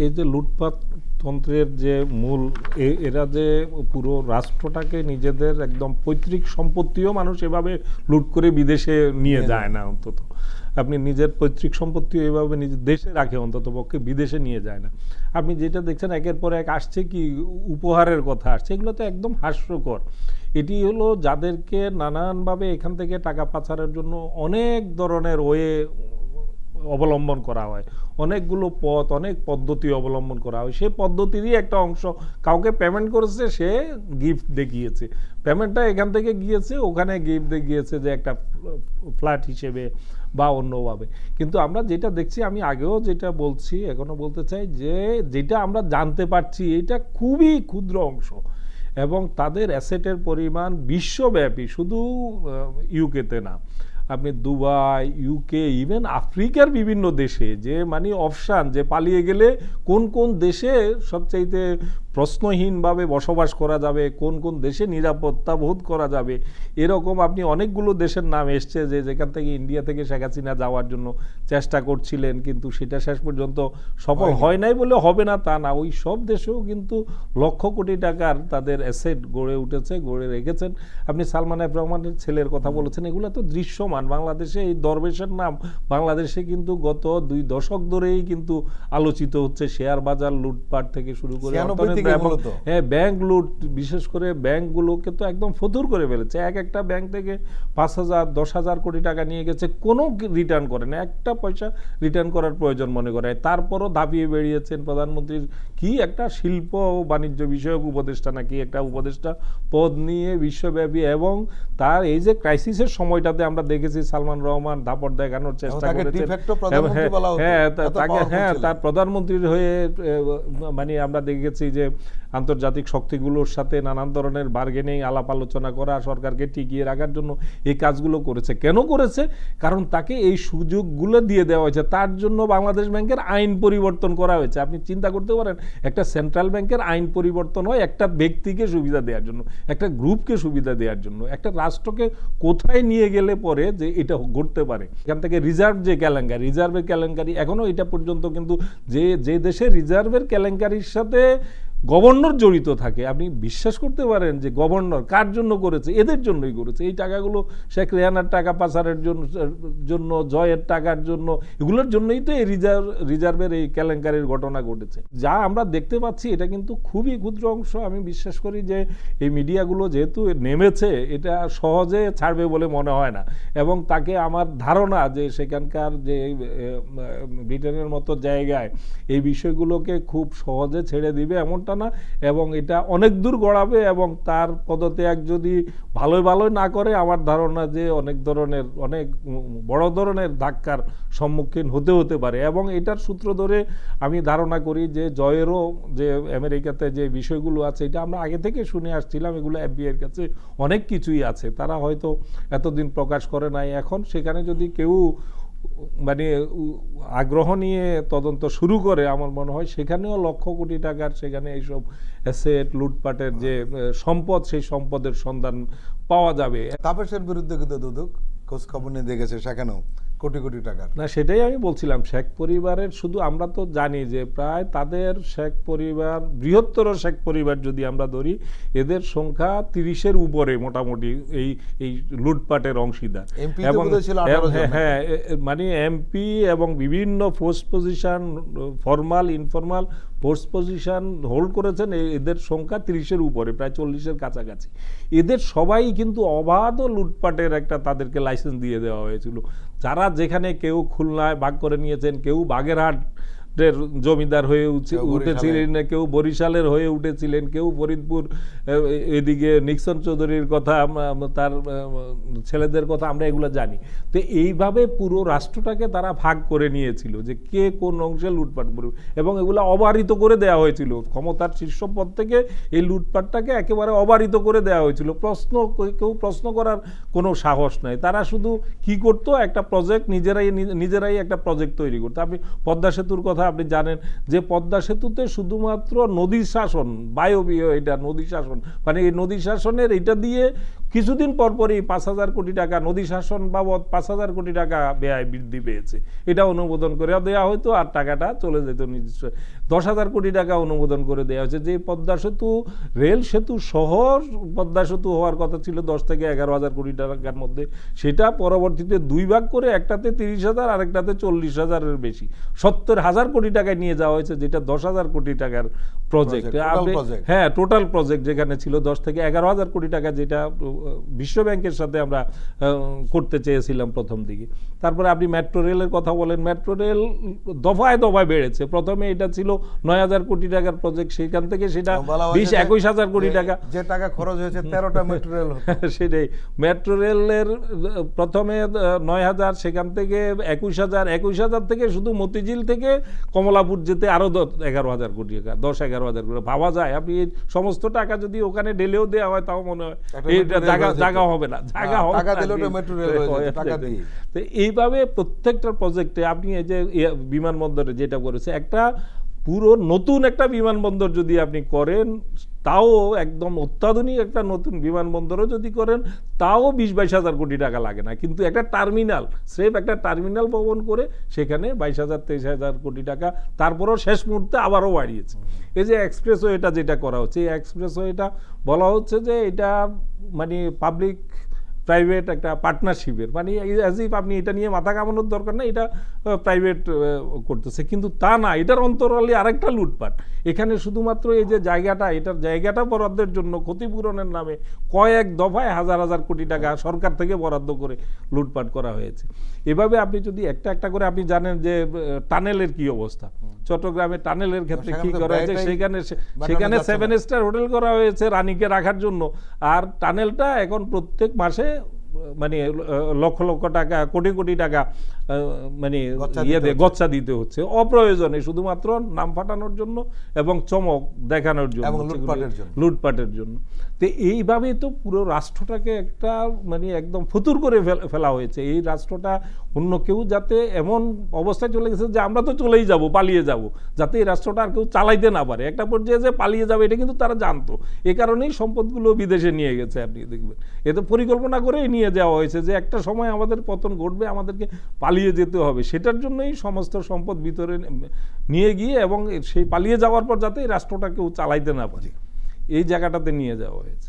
এই যে লুটপাট তন্ত্রের যে মূল এরা যে পুরো রাষ্ট্রটাকে নিজেদের একদম পৈতৃক সম্পত্তিও মানুষ এভাবে লুট করে বিদেশে নিয়ে যায় না। অন্তত আপনি নিজের পৈতৃক সম্পত্তিও এভাবে নিজের দেশে রাখে, অন্তত পক্ষে বিদেশে নিয়ে যায় না। আপনি যেটা দেখছেন একের পর এক আসছে কি উপহারের কথা আসছে, এগুলো তো একদম হাস্যকর। এটি হলো যাদেরকে নানানভাবে এখান থেকে টাকা পাচারের জন্য অনেক ধরনের ওয়ে অবলম্বন করা হয়, অনেকগুলো পথ অনেক পদ্ধতি অবলম্বন করা হয়। সেই পদ্ধতিরই একটা অংশ কাউকে পেমেন্ট করেছে, সে গিফট দেখিয়েছে, পেমেন্টটা এখান থেকে গিয়েছে, ওখানে গিফট দেখিয়েছে যে একটা ফ্ল্যাট হিসেবে বা অন্যভাবে। কিন্তু আমরা যেটা দেখছি, আমি আগেও যেটা বলছি এখনো বলতে চাই, যে যেটা আমরা জানতে পারছি এটা খুবই ক্ষুদ্র অংশ, এবং তাদের অ্যাসেটের পরিমাণ বিশ্বব্যাপী, শুধু ইউকেতে না, আপনি দুবাই, ইউকে, ইভেন আফ্রিকার বিভিন্ন দেশে যে মানে অপশান, যে পালিয়ে গেলে কোন কোন দেশে সবচাইতে প্রশ্নহীনভাবে বসবাস করা যাবে, কোন কোন দেশে নিরাপত্তা বোধ করা যাবে, এরকম আপনি অনেকগুলো দেশের নাম এসছে যে যেখান থেকে ইন্ডিয়া থেকে শেখ হাসিনা যাওয়ার জন্য চেষ্টা করছিলেন, কিন্তু সেটা শেষ পর্যন্ত সফল হয় নাই বলে হবে না তা না। ওই সব দেশেও কিন্তু লক্ষ কোটি টাকার তাদের অ্যাসেট গড়ে উঠেছে, গড়ে রেখেছেন। আপনি সালমান এফ রহমানের ছেলের কথা বলেছেন, এগুলো তো দৃশ্যমান। বাংলাদেশে এই দরবেশের নাম বাংলাদেশে কিন্তু গত 2 দশক ধরেই কিন্তু আলোচিত হচ্ছে, শেয়ার বাজার লুটপাট থেকে শুরু করে হ্যাঁ ব্যাংক লুট, বিশেষ করে ব্যাংকগুলোকে তো একদম ফতুর করে ফেলেছে। একটা ব্যাংক থেকে 5,000 10,000 কোটি টাকা নিয়ে গেছে, কোনো রিটার্ন করে না, একটা পয়সা রিটার্ন করার প্রয়োজন মনে করে। তারপরও দাবিয়ে বেরিয়েছেন প্রধানমন্ত্রীর কি একটা শিল্প ও বাণিজ্য বিষয়ক উপদেষ্টা নাকি একটা উপদেষ্টা পদ নিয়ে বিশ্বব্যাপী, এবং তার এই যে ক্রাইসিসের সময়টাতে আমরা দেখেছি সালমান রহমান দাপট দেখানোর চেষ্টা করেছেন, তার প্রধানমন্ত্রীর হয়ে মানে আমরা দেখেছি যে আন্তর্জাতিক শক্তিগুলোর সাথে নানান ধরনের বার্গেনিং, আলাপ আলোচনা করা, সরকারকে টিকিয়ে রাখার জন্য এই কাজগুলো করেছে। কেন করেছে? কারণ তাকে এই সুযোগগুলো দিয়ে দেওয়া হয়েছে। তার জন্য বাংলাদেশ ব্যাংকের আইন পরিবর্তন করা হয়েছে। আপনি চিন্তা করতে পারেন, একটা সেন্ট্রাল ব্যাংকের আইন পরিবর্তন হয় একটা ব্যক্তিকে সুবিধা দেওয়ার জন্য, একটা গ্রুপকে সুবিধা দেওয়ার জন্য, একটা রাষ্ট্রকে কোথায় নিয়ে গেলে পরে যে এটা ঘটতে পারে। এখান থেকে রিজার্ভ যে কেলেঙ্কারি, রিজার্ভের কেলেঙ্কারি এখনো এটা পর্যন্ত কিন্তু যে দেশে রিজার্ভের কেলেঙ্কারির সাথে গভর্নর জড়িত থাকে, আপনি বিশ্বাস করতে পারেন যে গভর্নর কার জন্য করেছে? এদের জন্যই করেছে। এই টাকাগুলো শেখ রেহানার টাকা পাচারের জন্য, জয়ের টাকার জন্য, এগুলোর জন্যই তো এই রিজার্ভের এই কেলেঙ্কারির ঘটনা ঘটেছে। যা আমরা দেখতে পাচ্ছি এটা কিন্তু খুবই ক্ষুদ্র অংশ। আমি বিশ্বাস করি যে এই মিডিয়াগুলো যেহেতু নেমেছে, এটা সহজে ছাড়বে বলে মনে হয় না, এবং তাকে আমার ধারণা যে সেখানকার যে ব্রিটেনের মতো জায়গায় এই বিষয়গুলোকে খুব সহজে ছেড়ে দিবে এমন না, এবং এটা অনেক দূর গড়াবে, এবং তার পদত্যাগ যদি ভালোই না করে, আমার ধারণা যে অনেক বড় ধরনের ধাক্কার সম্মুখীন হতে পারে। এবং এটার সূত্র ধরে আমি ধারণা করি যে জয়েরও যে আমেরিকাতে যে বিষয়গুলো আছে, এটা আমরা আগে থেকে শুনে আসছিলাম, এগুলো FBI এর কাছে অনেক কিছুই আছে, তারা হয়তো এতদিন প্রকাশ করে নাই। এখন সেখানে যদি কেউ মানে আগ্রহ নিয়ে তদন্ত শুরু করে, আমার মনে হয় সেখানেও লক্ষ কোটি টাকার সেখানে এইসব অ্যাসেট লুটপাটের যে সম্পদ, সেই সম্পদের সন্ধান পাওয়া যাবে। তাপসের বিরুদ্ধে কিন্তু দুদক খোঁজ খবর নিয়ে দেখেছে, সেখানেও কোটি কোটি টাকার। না, সেটাই আমি বলছিলাম, শেখ পরিবারের শুধু আমরা তো জানি যে প্রায় তাদের শেখ পরিবার, বৃহত্তর শেখ পরিবার যদি আমরা ধরি, এদের সংখ্যা 30-এর উপরে মোটামুটি এই লুটপাটের অংশীদার। এবং হ্যাঁ, মানে এমপি এবং বিভিন্ন post position, formal informal post position hold করেছেন, এদের সংখ্যা 30-এর উপরে, প্রায় 40-এর কাছাকাছি। এদের সবাই কিন্তু অবাধ লুটপাটের একটা তাদেরকে লাইসেন্স দিয়ে দেওয়া হয়েছিল। যারা যেখানে কেউ খুলনায় ভাগ করে নিয়েছেন, কেউ বাগেরহাটের জমিদার হয়ে উঠেছিলেন, কেউ বরিশালের হয়ে উঠেছিলেন, কেউ ফরিদপুর, এদিকে নিক্সন চৌধুরীর কথা, তার ছেলেদের কথা আমরা এগুলো জানি। তো এইভাবে পুরো রাষ্ট্রটাকে তারা ভাগ করে নিয়েছিল যে কে কোন অংশে লুটপাট করবে, এবং এগুলো অবারিত করে দেওয়া হয়েছিল। ক্ষমতার শীর্ষ পদ থেকে এই লুটপাটটাকে একেবারে অবারিত করে দেওয়া হয়েছিল। কেউ প্রশ্ন করার কোনো সাহস নাই। তারা শুধু কি করতো, একটা প্রজেক্ট নিজেরাই একটা প্রজেক্ট তৈরি করতো। আপনি পদ্মা সেতুর কথা আপনি জানেন যে পদ্মা সেতুতে শুধুমাত্র নদী শাসন, বায়বীয় এটা নদী শাসন, মানে এই নদী শাসনের এটা দিয়ে কিছুদিন পরপরই 5,000 কোটি টাকা নদী শাসন বাবদ 5,000 কোটি টাকা ব্যয় বৃদ্ধি পেয়েছে, এটা অনুমোদন করে দেওয়া হতো আর টাকাটা চলে যেত নিজস্ব। 10,000 কোটি টাকা অনুমোদন করে দেওয়া হয়েছে। যে পদ্মা সেতু রেল সেতু শহর পদ্মা সেতু হওয়ার কথা ছিল 10 থেকে 11,000 কোটি টাকার মধ্যে, সেটা পরবর্তীতে 2 ভাগ করে একটাতে 30,000 আর একটাতে 40,000-এর বেশি 70,000 কোটি টাকায় নিয়ে যাওয়া হয়েছে, যেটা 10,000 কোটি টাকার প্রজেক্ট। হ্যাঁ, টোটাল প্রজেক্ট যেখানে ছিল 10 থেকে 11,000 কোটি টাকা, যেটা বিশ্ব ব্যাংকের সাথে আমরা করতে চেয়েছিলাম প্রথম দিকে। তারপরে আপনি মেট্রো রেলের কথা বলেন, মেট্রো রেল দফায় দফায় বেড়েছে। প্রথমে এটা ছিল 9,000 কোটি টাকার প্রজেক্ট, সেখান থেকে সেটা 20-21,000 কোটি টাকা, যে টাকা খরচ হয়েছে 13টা মেট্রো রেল। সেটাই, মেট্রো রেলের প্রথমে 9,000, সেখান থেকে 21,000 থেকে শুধু মতিঝিল থেকে কমলাপুর যেতে আরো 11,000 কোটি টাকা, 10-11,000 কোটি। ভাবা যায় আপনি এই সমস্ত টাকা যদি ওখানে ঢেলেও দেওয়া হয় তাও মনে হয় জায়গা হবে না, তো এইভাবে প্রত্যেকটা প্রজেক্টে আপনি এই যে বিমানবন্দরে যেটা করেছে, একটা পুরো নতুন একটা বিমানবন্দর যদি আপনি করেন, তাও একদম অত্যাধুনিক একটা নতুন বিমানবন্দরও যদি করেন, তাও 20-22,000 কোটি টাকা লাগে না। কিন্তু একটা টার্মিনাল, স্রেফ একটা টার্মিনাল ভবন করে সেখানে 22,000-23,000 কোটি টাকা, তারপরও শেষ মুহূর্তে আবারও বাড়িয়েছে। এই যে এক্সপ্রেসওয়েটা যেটা করা হচ্ছে, এই এক্সপ্রেসওয়েটা বলা হচ্ছে যে এটা মানে পাবলিক প্রাইভেট একটা পার্টনারশিপের, মানে অ্যাজ ইফ আপনি এটা নিয়ে মাথা কামানোর দরকার না, এটা প্রাইভেট করতেছে, কিন্তু তা না, এটার অন্তরালে আরেকটা লুটপাট। এখানে শুধুমাত্র এই যে জায়গাটা, এটার জায়গাটা বরাদ্দের জন্য ক্ষতিপূরণের নামে কয়েক দফায় হাজার কোটি টাকা সরকার থেকে বরাদ্দ করে লুটপাট করা হয়েছে। এভাবে আপনি যদি একটা একটা করে, আপনি জানেন যে টানেলের কি অবস্থা, চট্টগ্রামে টানেলের ক্ষেত্রে কি করা হয়েছে, সেখানে 7 স্টার হোটেল করা হয়েছে রানীকে রাখার জন্য, আর টানেলটা এখন প্রত্যেক মাসে মানে লক্ষ লক্ষ টাকা, কোটি কোটি টাকা মানে গচ্চা দিতে হচ্ছে অপ্রয়োজনে, শুধুমাত্র নাম ফাটানোর জন্য এবং চমক দেখানোর জন্য, লুটপাটের জন্য। তো এইভাবে তো পুরো রাষ্ট্রটাকে একটা মানে একদম ফতুর করে ফেলা হয়েছে। এই রাষ্ট্রটা অন্য কেউ যাতে এমন অবস্থায় চলে গেছে যে আমরা তো চলেই যাব, পালিয়ে যাব, যাতে এই রাষ্ট্রটা আর কেউ চালাইতে না পারে। একটা পর্যায়ে যে পালিয়ে যাবে এটা কিন্তু তারা জানতো, এ কারণেই সম্পদগুলো বিদেশে নিয়ে গেছে। আপনি দেখবেন এতে পরিকল্পনা করেই নিয়ে যাওয়া হয়েছে যে একটা সময় আমাদের পতন ঘটবে, আমাদেরকে পালিয়ে যেতে হবে, সেটার জন্যই সমস্ত সম্পদ ভিতরে নিয়ে গিয়ে এবং সেই পালিয়ে যাওয়ার পর যাতে এই রাষ্ট্রটা কেউ চালাইতে না পারে, এই জায়গাটাতে নিয়ে যাওয়া হয়েছে।